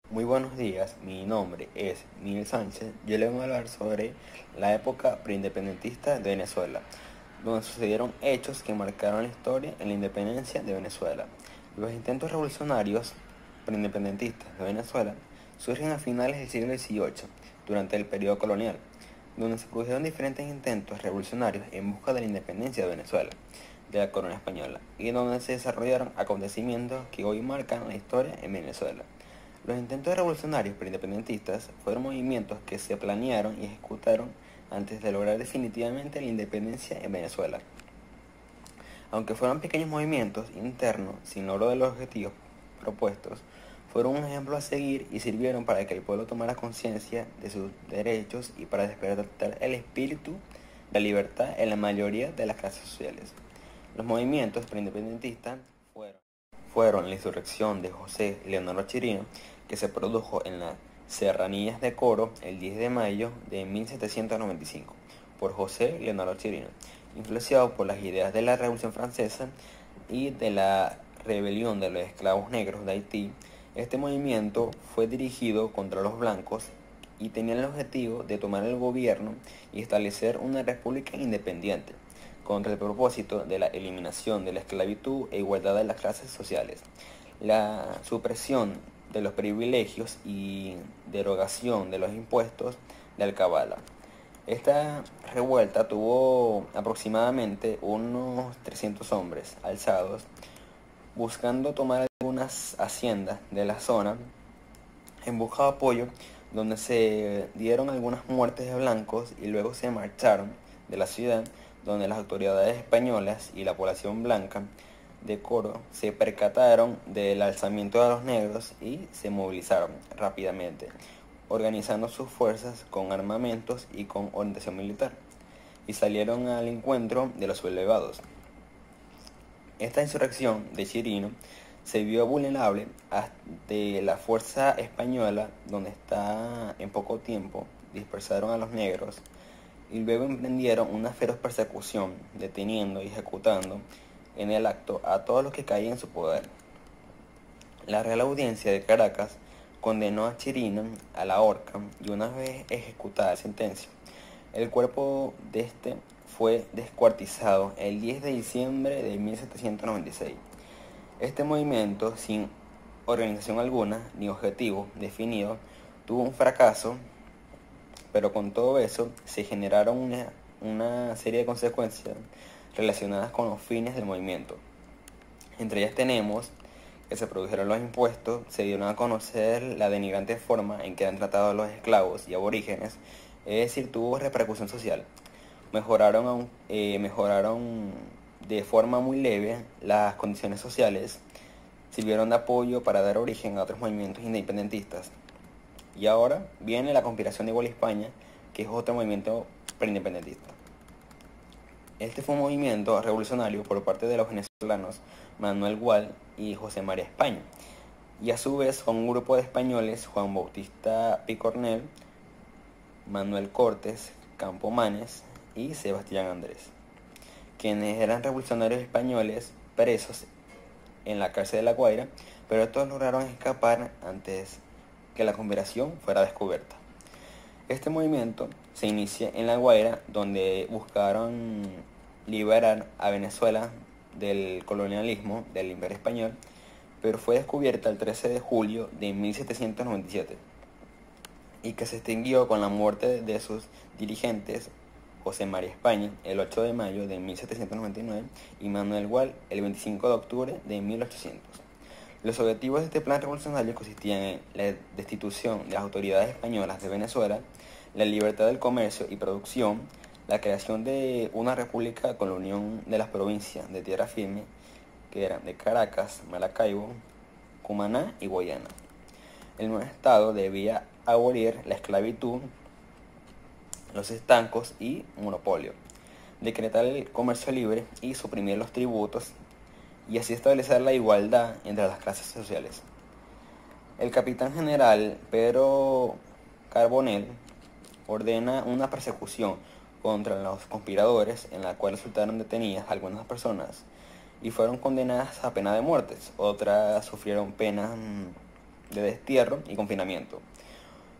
Muy buenos días, mi nombre es Miguel Sánchez. Yo le voy a hablar sobre la época preindependentista de Venezuela, donde sucedieron hechos que marcaron la historia en la independencia de Venezuela. Los intentos revolucionarios preindependentistas de Venezuela surgen a finales del siglo XVIII, durante el periodo colonial, donde se produjeron diferentes intentos revolucionarios en busca de la independencia de Venezuela, de la corona española, y donde se desarrollaron acontecimientos que hoy marcan la historia en Venezuela. Los intentos revolucionarios preindependentistas fueron movimientos que se planearon y ejecutaron antes de lograr definitivamente la independencia en Venezuela. Aunque fueron pequeños movimientos internos sin logro de los objetivos propuestos, fueron un ejemplo a seguir y sirvieron para que el pueblo tomara conciencia de sus derechos y para despertar el espíritu de libertad en la mayoría de las clases sociales. Los movimientos preindependentistas fueron la insurrección de José Leonardo Chirino, que se produjo en las Serranías de Coro el 10 de mayo de 1795 por José Leonardo Chirino, influenciado por las ideas de la Revolución Francesa y de la rebelión de los esclavos negros de Haití. Este movimiento fue dirigido contra los blancos y tenía el objetivo de tomar el gobierno y establecer una república independiente, contra el propósito de la eliminación de la esclavitud e igualdad de las clases sociales, la supresión de los privilegios y derogación de los impuestos de alcabala. Esta revuelta tuvo aproximadamente unos 300 hombres alzados, buscando tomar algunas haciendas de la zona en busca de apoyo, donde se dieron algunas muertes de blancos y luego se marcharon de la ciudad, donde las autoridades españolas y la población blanca de Coro se percataron del alzamiento de los negros y se movilizaron rápidamente, organizando sus fuerzas con armamentos y con orientación militar, y salieron al encuentro de los sublevados. Esta insurrección de Chirino se vio vulnerable ante la fuerza española, donde está en poco tiempo dispersaron a los negros y luego emprendieron una feroz persecución, deteniendo y ejecutando en el acto a todos los que caían en su poder. La Real Audiencia de Caracas condenó a Chirino a la horca y una vez ejecutada la sentencia, el cuerpo de este fue descuartizado el 10 de diciembre de 1796. Este movimiento, sin organización alguna ni objetivo definido, tuvo un fracaso, pero con todo eso se generaron una serie de consecuencias relacionadas con los fines del movimiento. Entre ellas tenemos que se produjeron los impuestos, se dieron a conocer la denigrante forma en que eran tratados los esclavos y aborígenes, es decir, tuvo repercusión social. Mejoraron de forma muy leve las condiciones sociales, sirvieron de apoyo para dar origen a otros movimientos independentistas. Y ahora viene la conspiración de Iguala España, que es otro movimiento preindependentista. Este fue un movimiento revolucionario por parte de los venezolanos Manuel Gual y José María España, y a su vez con un grupo de españoles, Juan Bautista Picornell, Manuel Cortés Campomanes y Sebastián Andrés, quienes eran revolucionarios españoles presos en la cárcel de La Guaira, pero estos lograron escapar antes que la conspiración fuera descubierta. Este movimiento se inicia en La Guaira, donde buscaron liberar a Venezuela del colonialismo del Imperio Español, pero fue descubierta el 13 de julio de 1797 y que se extinguió con la muerte de sus dirigentes, José María España el 8 de mayo de 1799 y Manuel Gual el 25 de octubre de 1800. Los objetivos de este plan revolucionario consistían en la destitución de las autoridades españolas de Venezuela, la libertad del comercio y producción, la creación de una república con la unión de las provincias de tierra firme, que eran de Caracas, Maracaibo, Cumaná y Guayana. El nuevo Estado debía abolir la esclavitud, los estancos y monopolio, decretar el comercio libre y suprimir los tributos, y así establecer la igualdad entre las clases sociales. El capitán general Pedro Carbonell ordena una persecución contra los conspiradores, en la cual resultaron detenidas algunas personas y fueron condenadas a pena de muerte. Otras sufrieron penas de destierro y confinamiento,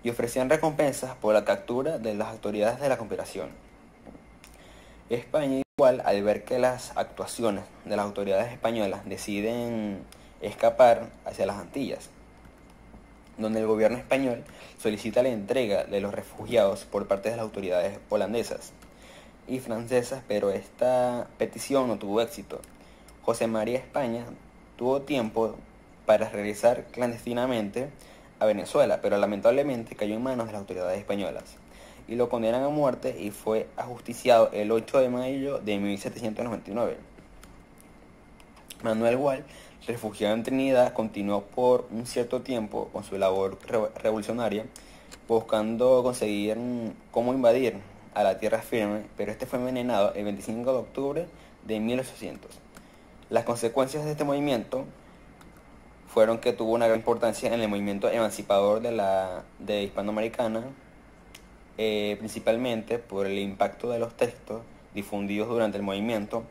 y ofrecían recompensas por la captura de las autoridades de la conspiración. España igual, al ver que las actuaciones de las autoridades españolas deciden escapar hacia las Antillas, donde el gobierno español solicita la entrega de los refugiados por parte de las autoridades holandesas y francesas, pero esta petición no tuvo éxito. José María España tuvo tiempo para regresar clandestinamente a Venezuela, pero lamentablemente cayó en manos de las autoridades españolas y lo condenan a muerte y fue ajusticiado el 8 de mayo de 1799. Manuel Gual, refugiado en Trinidad, continuó por un cierto tiempo con su labor revolucionaria, buscando conseguir cómo invadir a la tierra firme, pero este fue envenenado el 25 de octubre de 1800. Las consecuencias de este movimiento fueron que tuvo una gran importancia en el movimiento emancipador de Hispanoamericana, principalmente por el impacto de los textos difundidos durante el movimiento.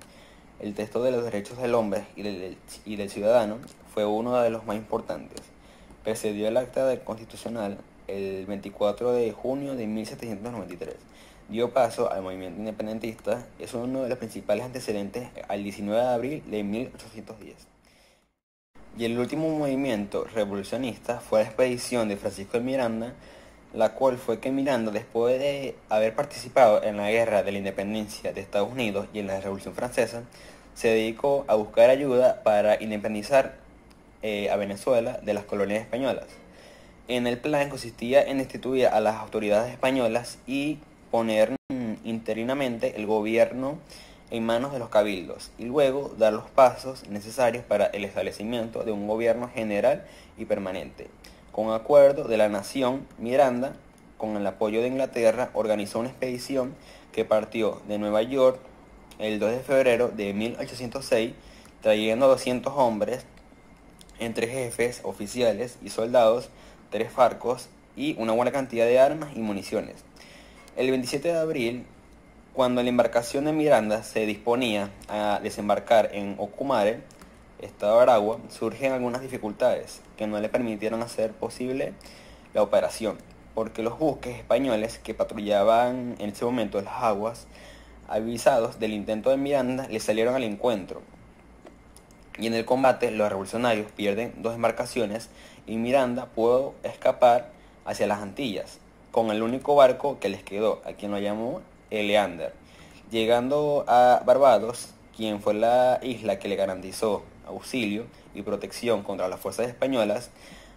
El texto de los derechos del hombre y del ciudadano fue uno de los más importantes. Precedió el acta constitucional el 24 de junio de 1793. Dio paso al movimiento independentista. Es uno de los principales antecedentes al 19 de abril de 1810. Y el último movimiento revolucionista fue la expedición de Francisco de Miranda, la cual fue que Miranda, después de haber participado en la guerra de la independencia de Estados Unidos y en la Revolución Francesa, se dedicó a buscar ayuda para independizar a Venezuela de las colonias españolas. En el plan consistía en destituir a las autoridades españolas y poner interinamente el gobierno en manos de los cabildos y luego dar los pasos necesarios para el establecimiento de un gobierno general y permanente. Con acuerdo de la nación, Miranda, con el apoyo de Inglaterra, organizó una expedición que partió de Nueva York el 2 de febrero de 1806, trayendo 200 hombres, entre jefes, oficiales y soldados, 3 barcos y una buena cantidad de armas y municiones. El 27 de abril, cuando la embarcación de Miranda se disponía a desembarcar en Ocumare, estado de Aragua, surgen algunas dificultades que no le permitieron hacer posible la operación, porque los buques españoles que patrullaban en ese momento las aguas, avisados del intento de Miranda, le salieron al encuentro. Y en el combate los revolucionarios pierden 2 embarcaciones y Miranda pudo escapar hacia las Antillas, con el único barco que les quedó, a quien lo llamó el Leander. Llegando a Barbados, quien fue la isla que le garantizó auxilio y protección contra las fuerzas españolas,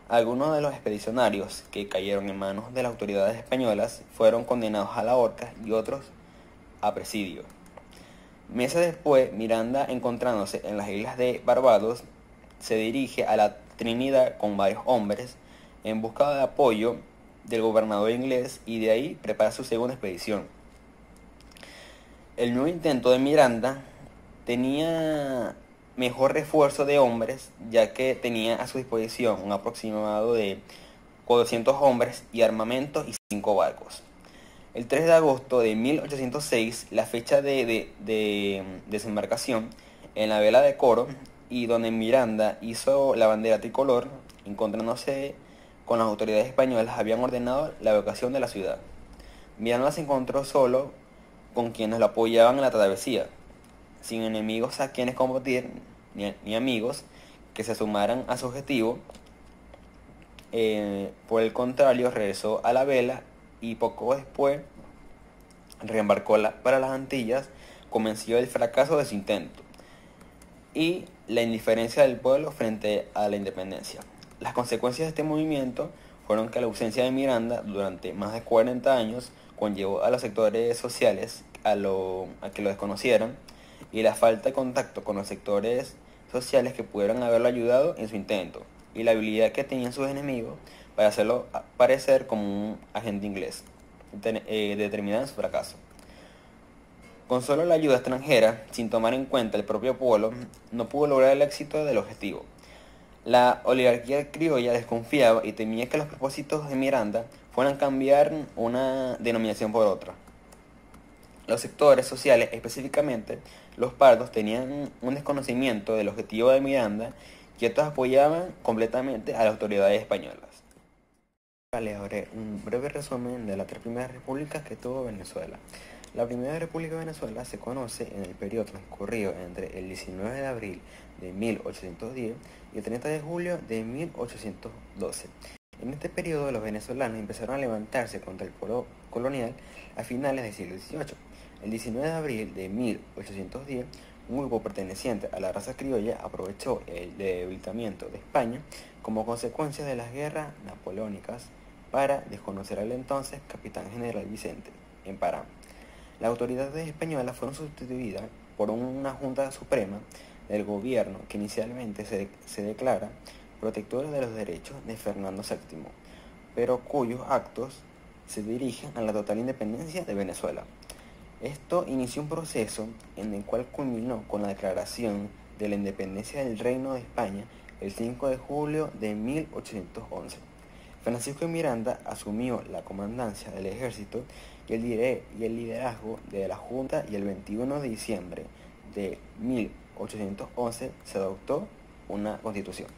algunos de los expedicionarios que cayeron en manos de las autoridades españolas fueron condenados a la horca y otros a presidio. Meses después, Miranda, encontrándose en las islas de Barbados, se dirige a la Trinidad con varios hombres en busca de apoyo del gobernador inglés y de ahí prepara su segunda expedición. El nuevo intento de Miranda tenía mejor refuerzo de hombres, ya que tenía a su disposición un aproximado de 400 hombres y armamento y 5 barcos. El 3 de agosto de 1806, la fecha de desembarcación en la vela de Coro, y donde Miranda hizo la bandera tricolor, encontrándose con las autoridades españolas, habían ordenado la evacuación de la ciudad. Miranda se encontró solo con quienes lo apoyaban en la travesía, sin enemigos a quienes combatir, ni amigos que se sumaran a su objetivo. Por el contrario, regresó a la vela y poco después reembarcó para las Antillas, convencido del fracaso de su intento y la indiferencia del pueblo frente a la independencia. Las consecuencias de este movimiento fueron que la ausencia de Miranda durante más de 40 años conllevó a los sectores sociales a que lo desconocieran, y la falta de contacto con los sectores sociales que pudieron haberlo ayudado en su intento, y la habilidad que tenían sus enemigos para hacerlo parecer como un agente inglés, determinada en su fracaso. Con solo la ayuda extranjera, sin tomar en cuenta el propio pueblo, no pudo lograr el éxito del objetivo. La oligarquía criolla desconfiaba y temía que los propósitos de Miranda fueran cambiar una denominación por otra. Los sectores sociales, específicamente los pardos, tenían un desconocimiento del objetivo de Miranda y estos apoyaban completamente a las autoridades españoles. Les haré un breve resumen de las tres primeras repúblicas que tuvo Venezuela. La primera república de Venezuela se conoce en el periodo transcurrido entre el 19 de abril de 1810 y el 30 de julio de 1812. En este periodo los venezolanos empezaron a levantarse contra el pueblo colonial a finales del siglo XVIII. El 19 de abril de 1810, un grupo perteneciente a la raza criolla aprovechó el debilitamiento de España como consecuencia de las guerras napoleónicas para desconocer al entonces capitán general Vicente en Pará. Las autoridades españolas fueron sustituidas por una Junta Suprema del Gobierno que inicialmente se declara protectora de los derechos de Fernando VII, pero cuyos actos se dirigen a la total independencia de Venezuela. Esto inició un proceso en el cual culminó con la declaración de la independencia del Reino de España el 5 de julio de 1811. Francisco de Miranda asumió la comandancia del ejército y el liderazgo de la Junta, y el 21 de diciembre de 1811 se adoptó una constitución.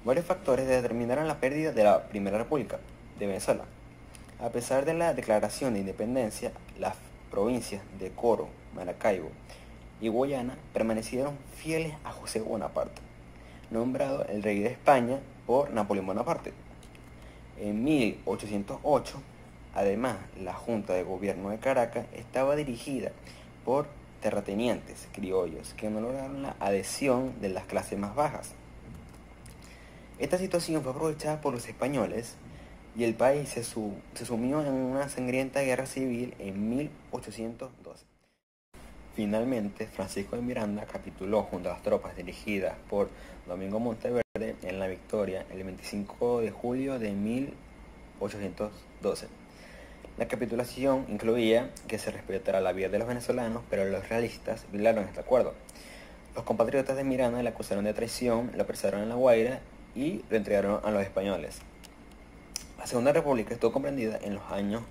Varios factores determinaron la pérdida de la Primera República de Venezuela. A pesar de la declaración de independencia, las provincias de Coro, Maracaibo y Guayana permanecieron fieles a José Bonaparte, nombrado el rey de España por Napoleón Bonaparte. En 1808, además, la Junta de Gobierno de Caracas estaba dirigida por terratenientes criollos que no lograron la adhesión de las clases más bajas. Esta situación fue aprovechada por los españoles y el país se sumió en una sangrienta guerra civil en 1812. Finalmente, Francisco de Miranda capituló junto a las tropas dirigidas por Domingo Monteverde en La Victoria el 25 de julio de 1812. La capitulación incluía que se respetara la vida de los venezolanos, pero los realistas violaron este acuerdo. Los compatriotas de Miranda le acusaron de traición, lo apresaron en La Guaira y lo entregaron a los españoles. La Segunda República estuvo comprendida en los años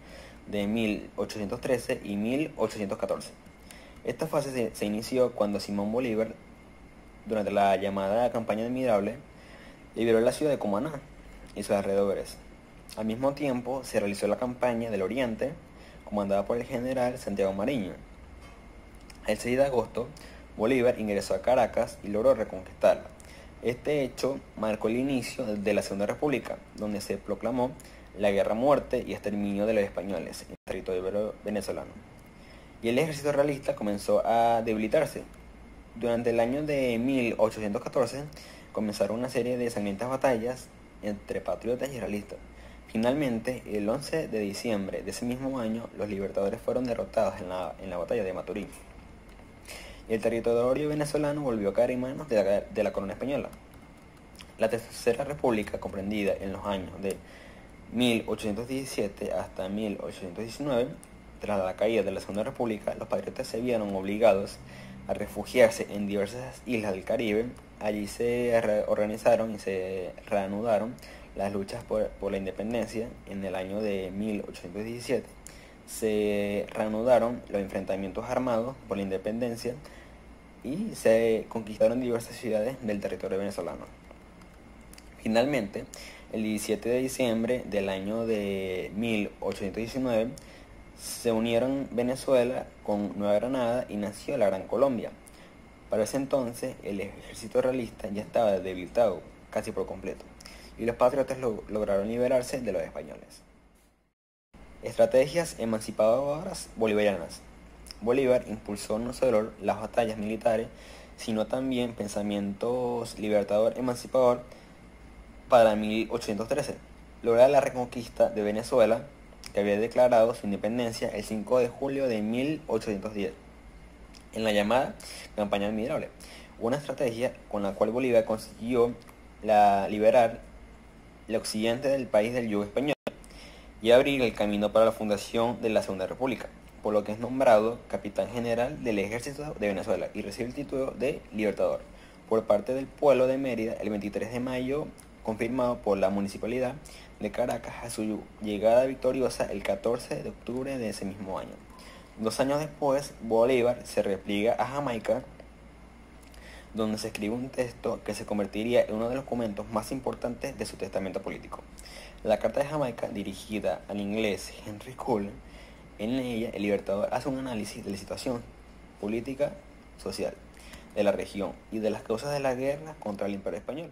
de 1813 y 1814. Esta fase se inició cuando Simón Bolívar, durante la llamada campaña admirable, liberó la ciudad de Cumaná y sus alrededores. Al mismo tiempo se realizó la campaña del Oriente, comandada por el general Santiago Mariño. El 6 de agosto, Bolívar ingresó a Caracas y logró reconquistarla. Este hecho marcó el inicio de la Segunda República, donde se proclamó la guerra a muerte y exterminio de los españoles en el territorio venezolano. Y el ejército realista comenzó a debilitarse. Durante el año de 1814 comenzaron una serie de sangrientas batallas entre patriotas y realistas. Finalmente, el 11 de diciembre de ese mismo año, los libertadores fueron derrotados en la batalla de Maturín. Y el territorio venezolano volvió a caer en manos de la corona española. La Tercera República, comprendida en los años de 1817 hasta 1819, tras la caída de la Segunda República, los patriotas se vieron obligados a refugiarse en diversas islas del Caribe. Allí se organizaron y se reanudaron las luchas por la independencia. En el año de 1817 se reanudaron los enfrentamientos armados por la independencia y se conquistaron diversas ciudades del territorio venezolano. Finalmente, el 17 de diciembre del año de 1819, se unieron Venezuela con Nueva Granada y nació la Gran Colombia. Para ese entonces, el ejército realista ya estaba debilitado casi por completo, y los patriotas lograron liberarse de los españoles. Estrategias emancipadoras bolivarianas. Bolívar impulsó no solo las batallas militares, sino también pensamientos libertador emancipador para 1813. Lograr la reconquista de Venezuela, que había declarado su independencia el 5 de julio de 1810, en la llamada campaña admirable, una estrategia con la cual Bolívar consiguió liberar el occidente del país del yugo español y abrir el camino para la fundación de la Segunda República, por lo que es nombrado capitán general del ejército de Venezuela y recibe el título de libertador por parte del pueblo de Mérida el 23 de mayo, confirmado por la municipalidad de Caracas a su llegada victoriosa el 14 de octubre de ese mismo año. 2 años después, Bolívar se repliega a Jamaica, donde se escribe un texto que se convertiría en uno de los documentos más importantes de su testamento político. La Carta de Jamaica, dirigida al inglés Henry Cullen, en ella el Libertador hace un análisis de la situación política, social de la región y de las causas de la guerra contra el Imperio Español.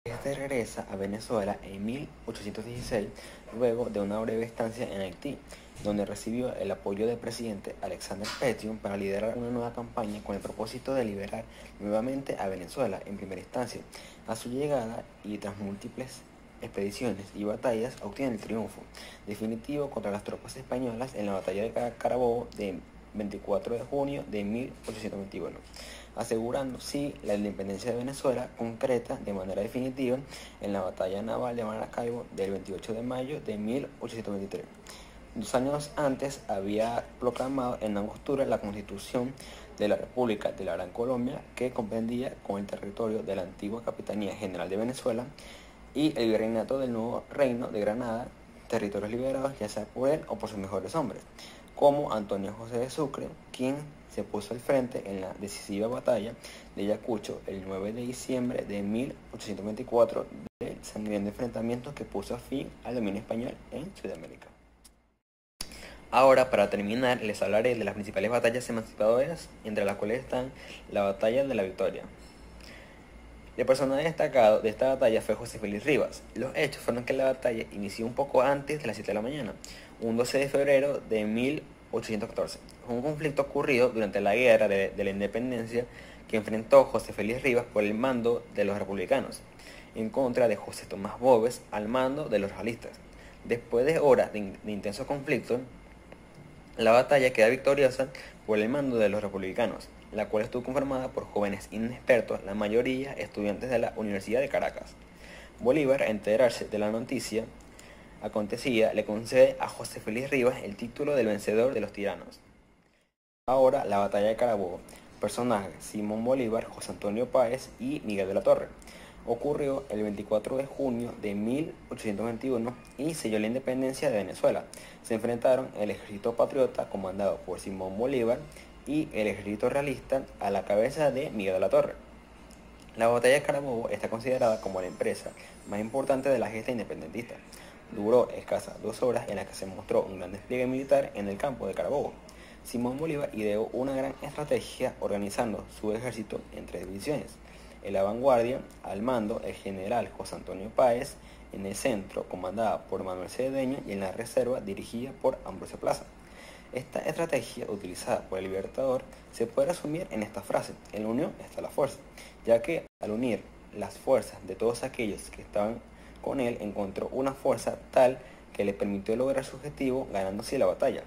Este regresa a Venezuela en 1816, luego de una breve estancia en Haití, donde recibió el apoyo del presidente Alexander Petion para liderar una nueva campaña con el propósito de liberar nuevamente a Venezuela en primera instancia. A su llegada y tras múltiples expediciones y batallas, obtiene el triunfo definitivo contra las tropas españolas en la batalla de Carabobo de 24 de junio de 1821, asegurando sí la independencia de Venezuela concreta de manera definitiva en la batalla naval de Maracaibo del 28 de mayo de 1823. 2 años antes había proclamado en Angostura la Constitución de la República de la Gran Colombia, que comprendía con el territorio de la antigua Capitanía General de Venezuela y el virreinato del nuevo Reino de Granada, territorios liberados ya sea por él o por sus mejores hombres, como Antonio José de Sucre, quien se puso al frente en la decisiva batalla de Ayacucho el 9 de diciembre de 1824, del sangriento enfrentamiento que puso fin al dominio español en Sudamérica. Ahora, para terminar, les hablaré de las principales batallas emancipadoras, entre las cuales están la Batalla de la Victoria. El personaje destacado de esta batalla fue José Félix Rivas. Los hechos fueron que la batalla inició un poco antes de las 7 de la mañana, un 12 de febrero de 1814. Fue un conflicto ocurrido durante la Guerra de la Independencia que enfrentó José Félix Rivas por el mando de los republicanos, en contra de José Tomás Boves al mando de los realistas. Después de horas de intenso conflicto, la batalla queda victoriosa por el mando de los republicanos, la cual estuvo conformada por jóvenes inexpertos, la mayoría estudiantes de la Universidad de Caracas. Bolívar, al enterarse de la noticia acontecida, le concede a José Félix Rivas el título del vencedor de los tiranos. Ahora, la batalla de Carabobo. Personajes: Simón Bolívar, José Antonio Páez y Miguel de la Torre. Ocurrió el 24 de junio de 1821 y selló la independencia de Venezuela. Se enfrentaron el ejército patriota comandado por Simón Bolívar y el ejército realista a la cabeza de Miguel de la Torre. La batalla de Carabobo está considerada como la empresa más importante de la gesta independentista. Duró escasas 2 horas en las que se mostró un gran despliegue militar en el campo de Carabobo. Simón Bolívar ideó una gran estrategia organizando su ejército en 3 divisiones. En la vanguardia, al mando, el general José Antonio Páez; en el centro, comandada por Manuel Cedeño; y en la reserva, dirigida por Ambrosio Plaza. Esta estrategia, utilizada por el Libertador, se puede resumir en esta frase: en la unión está la fuerza, ya que al unir las fuerzas de todos aquellos que estaban con él, encontró una fuerza tal que le permitió lograr su objetivo, ganando así la batalla,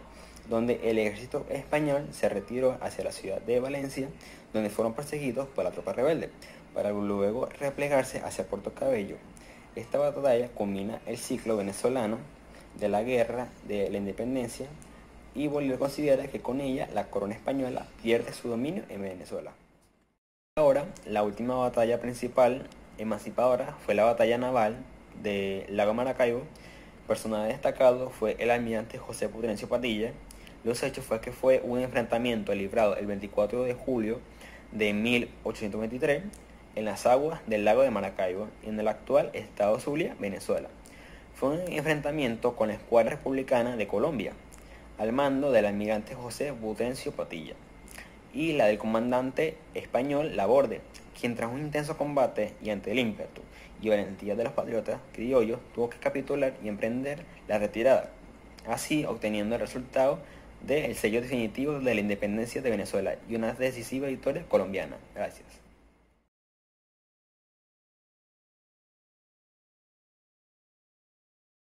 donde el ejército español se retiró hacia la ciudad de Valencia, donde fueron perseguidos por la tropa rebelde, para luego replegarse hacia Puerto Cabello. Esta batalla culmina el ciclo venezolano de la Guerra de la Independencia, y Bolívar considera que con ella la corona española pierde su dominio en Venezuela. Ahora, la última batalla principal emancipadora fue la batalla naval de Lago Maracaibo. Personaje destacado fue el almirante José Prudencio Padilla. Los hechos fue que fue un enfrentamiento librado el 24 de julio de 1823 en las aguas del lago de Maracaibo, en el actual estado Zulia, Venezuela. Fue un enfrentamiento con la escuadra republicana de Colombia, al mando del almirante José Prudencio Padilla, y la del comandante español Laborde, quien tras un intenso combate y ante el ímpetu y valentía de los patriotas criollos tuvo que capitular y emprender la retirada, así obteniendo el resultado del sello definitivo de la independencia de Venezuela y una decisiva victoria colombiana. Gracias.